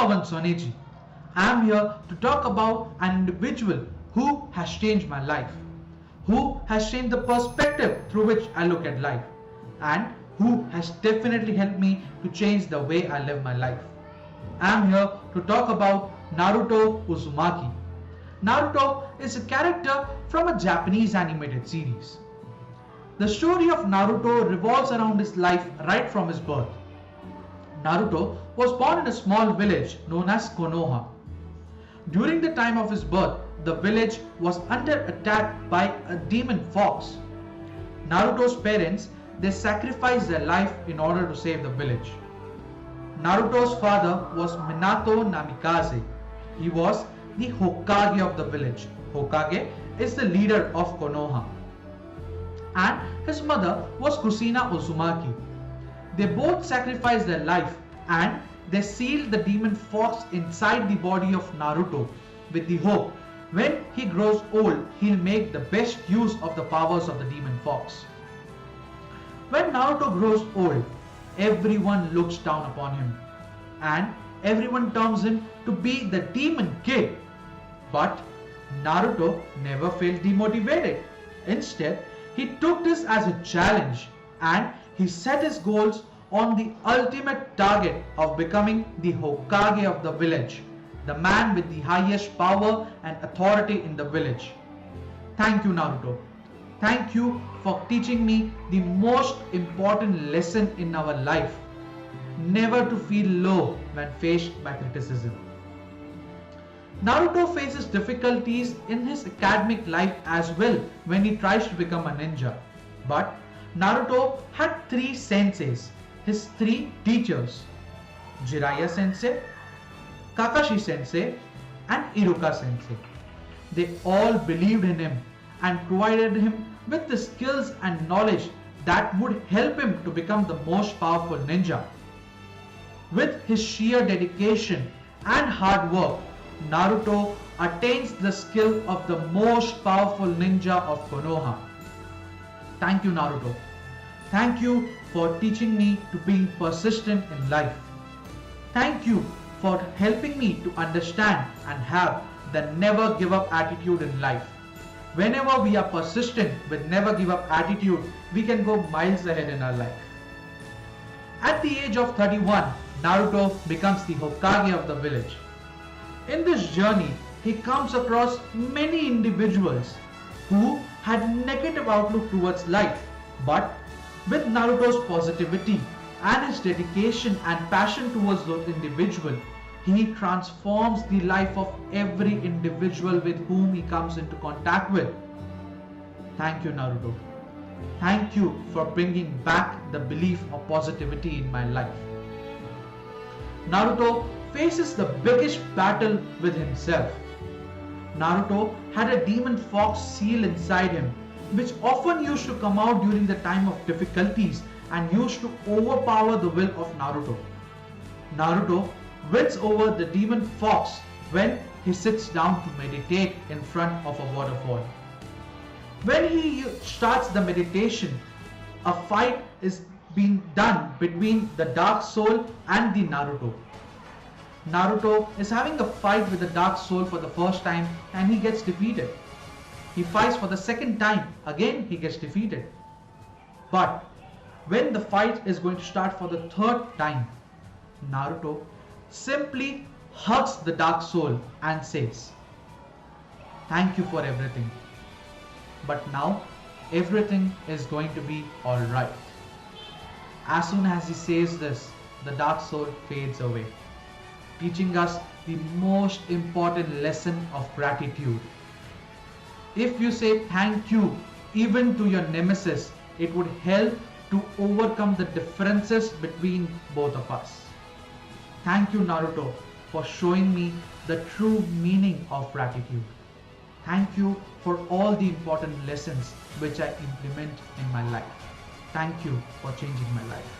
Pavan Soneji. I am here to talk about an individual who has changed my life, who has changed the perspective through which I look at life, and who has definitely helped me to change the way I live my life. I am here to talk about Naruto Uzumaki. Naruto is a character from a Japanese animated series. The story of Naruto revolves around his life right from his birth. Naruto was born in a small village known as Konoha. During the time of his birth, the village was under attack by a demon fox. Naruto's parents, they sacrificed their life in order to save the village. Naruto's father was Minato Namikaze. He was the Hokage of the village. Hokage is the leader of Konoha. And his mother was Kusina Uzumaki. They both sacrificed their life and they sealed the demon fox inside the body of Naruto with the hope when he grows old he'll make the best use of the powers of the demon fox. When Naruto grows old, everyone looks down upon him and everyone terms him to be the demon kid. But Naruto never felt demotivated. Instead, he took this as a challenge and he set his goals on the ultimate target of becoming the Hokage of the village, the man with the highest power and authority in the village. Thank you, Naruto. Thank you for teaching me the most important lesson in our life: never to feel low when faced by criticism. Naruto faces difficulties in his academic life as well when he tries to become a ninja. But Naruto had three senseis, his three teachers: Jiraiya sensei, Kakashi sensei, and Iruka sensei. They all believed in him and provided him with the skills and knowledge that would help him to become the most powerful ninja. With his sheer dedication and hard work, Naruto attains the skill of the most powerful ninja of Konoha. Thank you, Naruto. Thank you for teaching me to be persistent in life. Thank you for helping me to understand and have the never give up attitude in life. Whenever we are persistent with never give up attitude, we can go miles ahead in our life. At the age of 31, Naruto becomes the Hokage of the village. In this journey, he comes across many individuals who had negative outlook towards life, but with Naruto's positivity and his dedication and passion towards those individuals, he transforms the life of every individual with whom he comes into contact with. Thank you, Naruto. Thank you for bringing back the belief of positivity in my life. Naruto faces the biggest battle with himself. Naruto had a demon fox seal inside him, which often used to come out during the time of difficulties and used to overpower the will of Naruto. Naruto wins over the demon fox when he sits down to meditate in front of a waterfall. When he starts the meditation, a fight is being done between the Dark Soul and the Naruto. Naruto is having a fight with the Dark Soul for the first time and he gets defeated. He fights for the second time, again he gets defeated. But when the fight is going to start for the third time, Naruto simply hugs the Dark Soul and says, "Thank you for everything. But now everything is going to be alright." As soon as he says this, the Dark Soul fades away, teaching us the most important lesson of gratitude. If you say thank you even to your nemesis, it would help to overcome the differences between both of us. Thank you, Naruto, for showing me the true meaning of gratitude. Thank you for all the important lessons which I implement in my life. Thank you for changing my life.